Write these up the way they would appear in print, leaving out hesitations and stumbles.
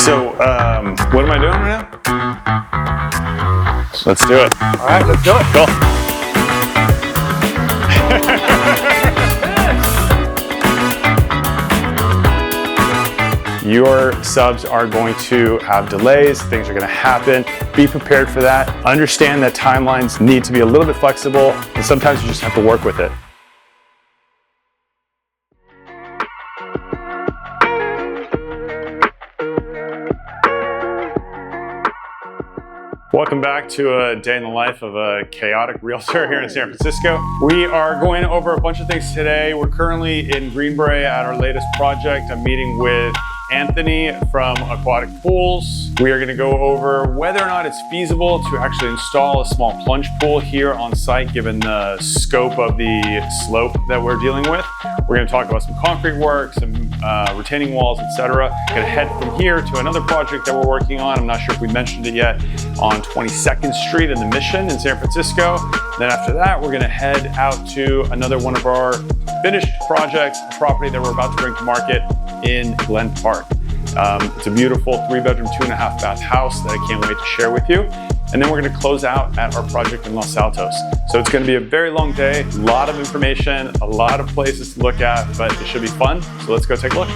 So, what am I doing right now? Let's do it. All right, let's do it. Cool. Your subs are going to have delays, things are going to happen. Be prepared for that. Understand that timelines need to be a little bit flexible, and sometimes you just have to work with it. Welcome back to a day in the life of a chaotic realtor here in San Francisco. We are going over a bunch of things today. We're currently in Greenbrae at our latest project. I'm meeting with Anthony from Aquatic Pools. We are going to go over whether or not it's feasible to actually install a small plunge pool here on site given the scope of the slope that we're dealing with. We're going to talk about some concrete work, some retaining walls, etc. Going to head from here to another project that we're working on. I'm not sure if we mentioned it yet, on 22nd Street in the Mission in San Francisco. Then after that, we're going to head out to another one of our finished projects, a property that we're about to bring to market in Glen Park. It's a beautiful 3-bedroom, 2.5-bath house that I can't wait to share with you. And then we're going to close out at our project in Los Altos. So it's going to be a very long day, a lot of information, a lot of places to look at, but it should be fun. So let's go take a look.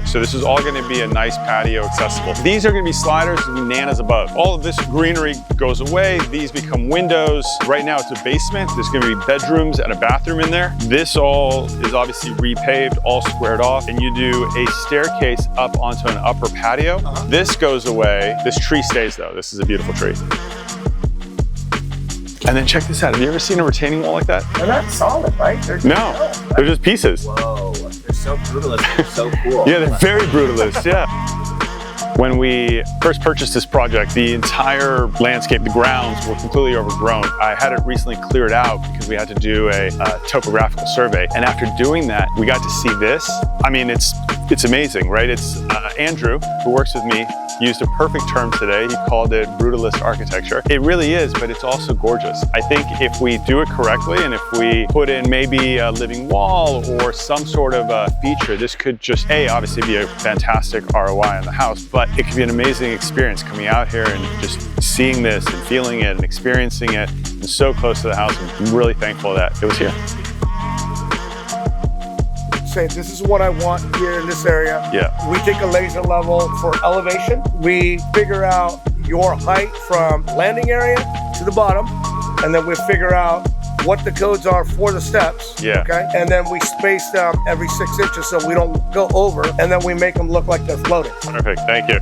So this is all going to be a nice patio accessible. These are going to be sliders and bananas above. All of this greenery goes away. These become windows. Right now it's a basement. There's going to be bedrooms and a bathroom in there. This all is obviously repaved, all squared off, and you do a staircase up onto an upper patio. This goes away. This tree stays though. This is a beautiful tree. And then check this out. Have you ever seen a retaining wall like that? They're not solid, right? No, they're just pieces. Whoa, they're so brutalist. They're so cool. Yeah, they're very brutalist, yeah. When we first purchased this project, the entire landscape, the grounds were completely overgrown. I had it recently cleared out because we had to do a topographical survey. And after doing that, we got to see this. I mean, it's amazing, right? It's Andrew, who works with me, used a perfect term today. He called it brutalist architecture. It really is, but it's also gorgeous. I think if we do it correctly and if we put in maybe a living wall or some sort of a feature, this could just, obviously be a fantastic ROI on the house, but it could be an amazing experience coming out here and just seeing this and feeling it and experiencing it and so close to the house. I'm really thankful that it was here. Say, this is what I want here in this area. Yeah. We take a laser level for elevation. We figure out your height from landing area to the bottom, and then we figure out what the codes are for the steps. Yeah. Okay. And then we space them every 6 inches so we don't go over, and then we make them look like they're floating. Perfect. Thank you.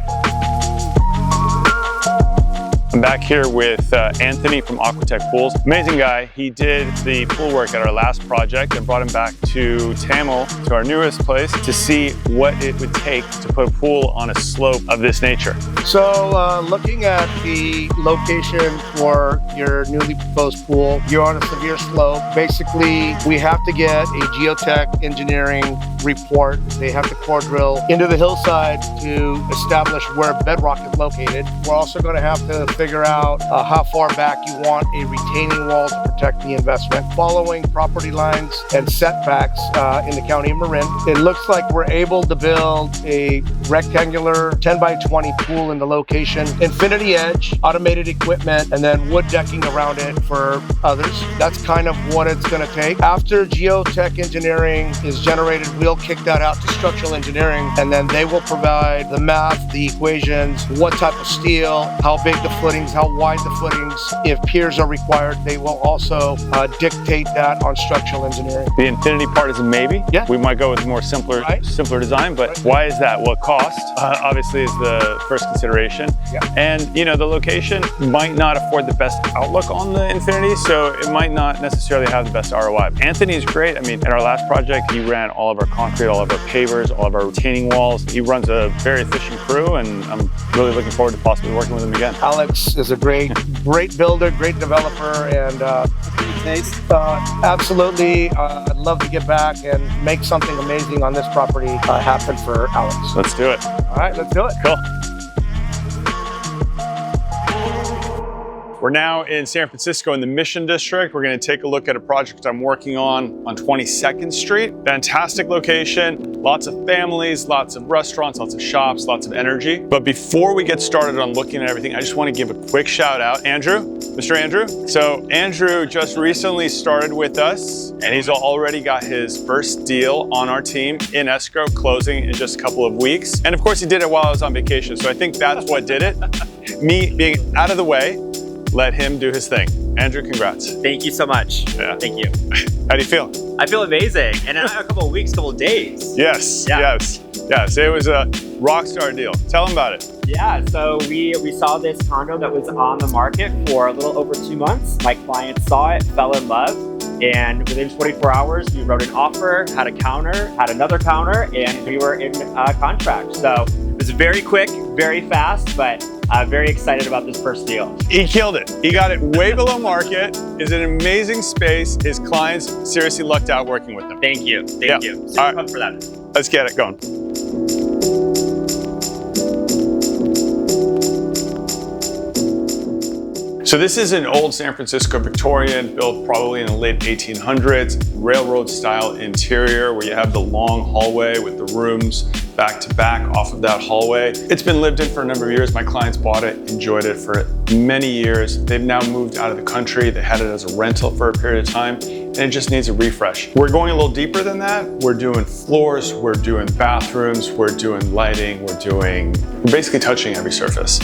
I'm back here with Anthony from Aquatic Pools. Amazing guy. He did the pool work at our last project and brought him back to Tamil, to our newest place, to see what it would take to put a pool on a slope of this nature. So looking at the location for your newly proposed pool, you're on a severe slope. Basically, we have to get a geotech engineering report. They have to core drill into the hillside to establish where bedrock is located. We're also going to have to figure out how far back you want a retaining wall to protect the investment. Following property lines and setbacks in the county of Marin, it looks like we're able to build a rectangular 10 by 20 pool in the location, infinity edge, automated equipment, and then wood decking around it for others. That's kind of what it's going to take. After geotech engineering is generated, we'll kick that out to structural engineering, and then they will provide the math, the equations, what type of steel, how big the footings, how wide the footings. If piers are required, they will also dictate that on structural engineering. The infinity part is a maybe. Yeah. We might go with a more simpler design, but why is that? Well, cost obviously is the first consideration. Yeah. And the location might not afford the best outlook on the infinity, so it might not necessarily have the best ROI. Anthony is great. I mean, at our last project, he ran all of our concrete, all of our pavers, all of our retaining walls. He runs a very efficient crew, and I'm really looking forward to possibly working with him again. Alex is a great builder, great developer, and absolutely, I'd love to get back and make something amazing on this property happen for Alex. Let's do it. All right, let's do it. Cool. We're now in San Francisco in the Mission District. We're going to take a look at a project I'm working on 22nd Street. Fantastic location, lots of families, lots of restaurants, lots of shops, lots of energy. But before we get started on looking at everything, I just want to give a quick shout out. Andrew, Mr. Andrew. So Andrew just recently started with us and he's already got his first deal on our team in escrow, closing in just a couple of weeks. And of course he did it while I was on vacation. So I think that's what did it. Me being out of the way, let him do his thing. Andrew, congrats. Thank you so much. Yeah. Thank you. How do you feel? I feel amazing. And in a couple of weeks, couple of days. Yes, Yeah. yes. It was a rock star deal. Tell him about it. Yeah, so we saw this condo that was on the market for a little over 2 months. My client saw it, fell in love, and within 24 hours, we wrote an offer, had a counter, had another counter, and we were in contract. So it was very quick, very fast, but very excited about this first deal. He killed it. He got it way below market. It's an amazing space. His clients seriously lucked out working with him. Thank you. Thank you. Super All right. pumped for that. Let's get it going. So this is an old San Francisco Victorian, built probably in the late 1800s, railroad style interior where you have the long hallway with the rooms back to back off of that hallway. It's been lived in for a number of years. My clients bought it, enjoyed it for many years. They've now moved out of the country. They had it as a rental for a period of time and it just needs a refresh. We're going a little deeper than that. We're doing floors, we're doing bathrooms, we're doing lighting, we're basically touching every surface.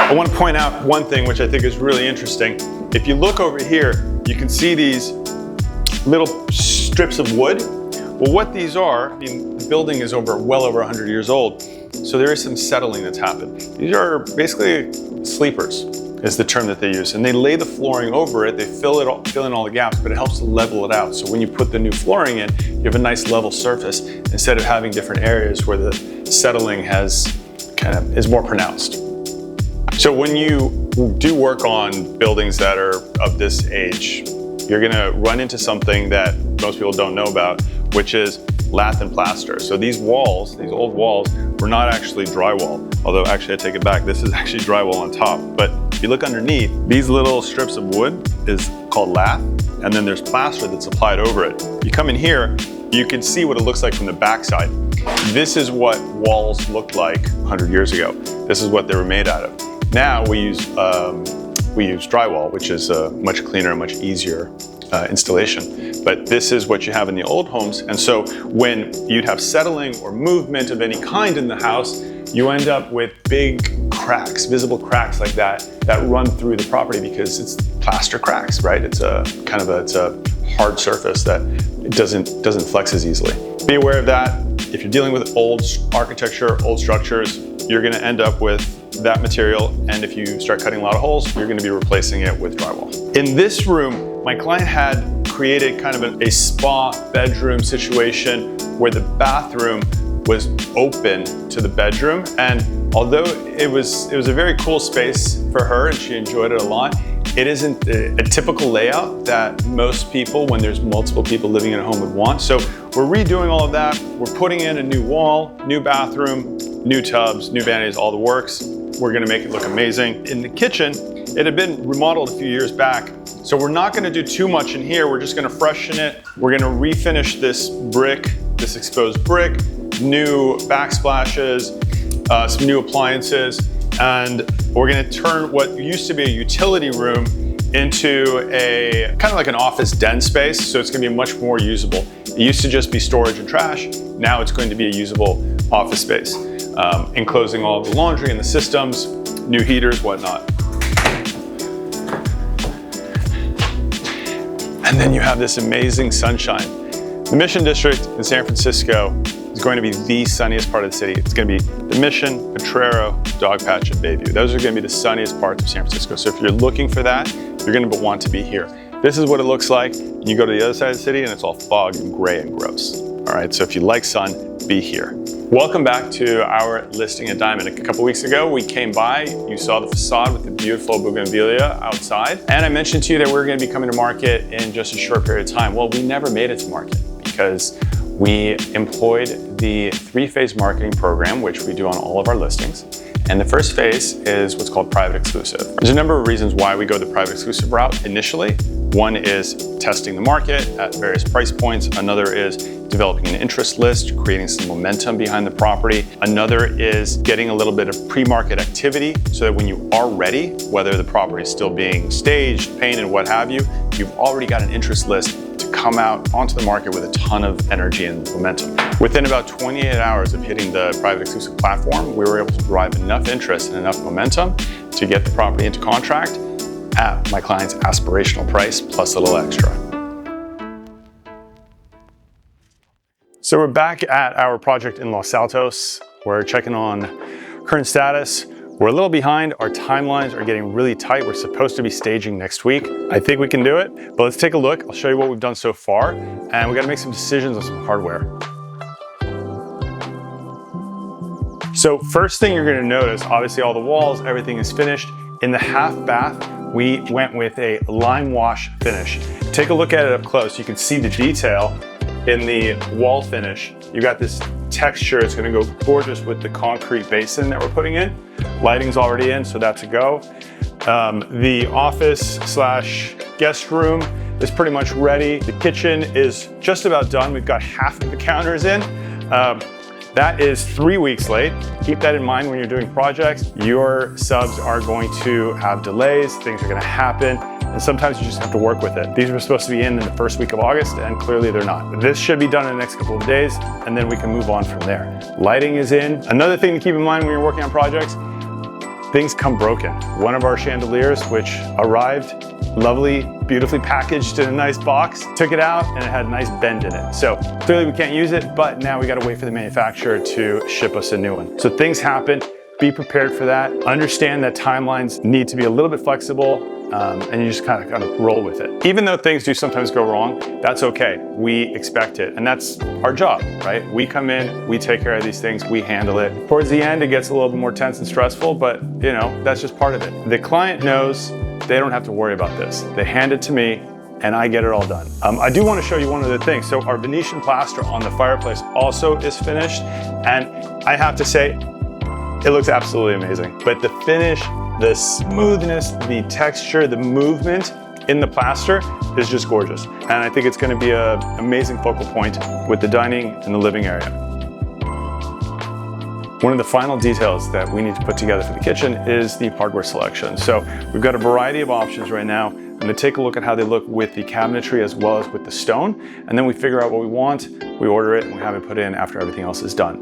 I want to point out one thing which I think is really interesting. If you look over here, you can see these little strips of wood. Well, what these are, I mean, the building is well over 100 years old, so there is some settling that's happened. These are basically sleepers, is the term that they use. And they lay the flooring over it, they fill in all the gaps, but it helps to level it out. So when you put the new flooring in, you have a nice level surface instead of having different areas where the settling is more pronounced. So when you do work on buildings that are of this age, you're gonna run into something that most people don't know about, which is lath and plaster. So these walls, these old walls, were not actually drywall. Although actually I take it back, this is actually drywall on top. But if you look underneath, these little strips of wood is called lath, and then there's plaster that's applied over it. You come in here, you can see what it looks like from the backside. This is what walls looked like 100 years ago. This is what they were made out of. Now we use drywall, which is a much cleaner and much easier installation. But this is what you have in the old homes. And so when you'd have settling or movement of any kind in the house, you end up with big cracks, visible cracks like that run through the property because it's plaster cracks, right? It's a hard surface that it doesn't flex as easily. Be aware of that. If you're dealing with old architecture, old structures, you're gonna end up with that material, and if you start cutting a lot of holes, you're gonna be replacing it with drywall. In this room, my client had created kind of a spa bedroom situation where the bathroom was open to the bedroom, and although it was a very cool space for her and she enjoyed it a lot, it isn't a typical layout that most people, when there's multiple people living in a home, would want. So we're redoing all of that. We're putting in a new wall, new bathroom, new tubs, new vanities, all the works. We're gonna make it look amazing. In the kitchen, it had been remodeled a few years back, so we're not gonna do too much in here. We're just gonna freshen it. We're gonna refinish this brick, this exposed brick, new backsplashes, some new appliances, and we're gonna turn what used to be a utility room into a kind of like an office den space, so it's gonna be much more usable. It used to just be storage and trash. Now it's going to be a usable office space, enclosing all of the laundry and the systems, new heaters, whatnot. And then you have this amazing sunshine. The Mission District in San Francisco is going to be the sunniest part of the city. It's going to be the Mission, Potrero, Dogpatch, and Bayview. Those are going to be the sunniest parts of San Francisco. So if you're looking for that, you're going to want to be here. This is what it looks like. You go to the other side of the city and it's all fog and gray and gross. All right, so if you like sun, be here. Welcome back to our listing at Diamond. A couple weeks ago, we came by, you saw the facade with the beautiful bougainvillea outside. And I mentioned to you that we're gonna be coming to market in just a short period of time. Well, we never made it to market because We employed the 3-phase marketing program, which we do on all of our listings. And the first phase is what's called private exclusive. There's a number of reasons why we go the private exclusive route initially. One is testing the market at various price points. Another is developing an interest list, creating some momentum behind the property. Another is getting a little bit of pre-market activity so that when you are ready, whether the property is still being staged, painted, what have you, you've already got an interest list to come out onto the market with a ton of energy and momentum. Within about 28 hours of hitting the private exclusive platform, we were able to drive enough interest and enough momentum to get the property into contract at my client's aspirational price plus a little extra. So we're back at our project in Los Altos. We're checking on current status. We're a little behind. Our timelines are getting really tight. We're supposed to be staging next week. I think we can do it, but let's take a look. I'll show you what we've done so far, and we got to make some decisions on some hardware. So first thing you're going to notice, obviously all the walls, everything is finished. In the half bath, we went with a lime wash finish. Take a look at it up close. You can see the detail in the wall finish. You got this texture. It's going to go gorgeous with the concrete basin that we're putting in. Lighting's already in, so that's a go. The office slash guest room is pretty much ready. The kitchen is just about done. We've got half of the counters in. That is 3 weeks late. Keep that in mind when you're doing projects. Your subs are going to have delays, things are gonna happen, and sometimes you just have to work with it. These were supposed to be in the first week of August, and clearly they're not. This should be done in the next couple of days, and then we can move on from there. Lighting is in. Another thing to keep in mind when you're working on projects, things come broken. One of our chandeliers, which arrived lovely, beautifully packaged in a nice box, took it out and it had a nice bend in it. So clearly we can't use it, but now we got to wait for the manufacturer to ship us a new one. So things happen, be prepared for that. Understand that timelines need to be a little bit flexible, and you just kind of roll with it. Even though things do sometimes go wrong, that's okay. We expect it, and that's our job, right? We come in, we take care of these things, we handle it. Towards the end, it gets a little bit more tense and stressful, but you know, that's just part of it. The client knows they don't have to worry about this. They hand it to me, and I get it all done. I do want to show you one other thing. So our Venetian plaster on the fireplace also is finished, and I have to say, it looks absolutely amazing. But the finish, the smoothness, the texture, the movement in the plaster is just gorgeous. And I think it's going to be an amazing focal point with the dining and the living area. One of the final details that we need to put together for the kitchen is the hardware selection. So we've got a variety of options right now. I'm going to take a look at how they look with the cabinetry as well as with the stone, and then we figure out what we want, we order it, and we have it put in after everything else is done.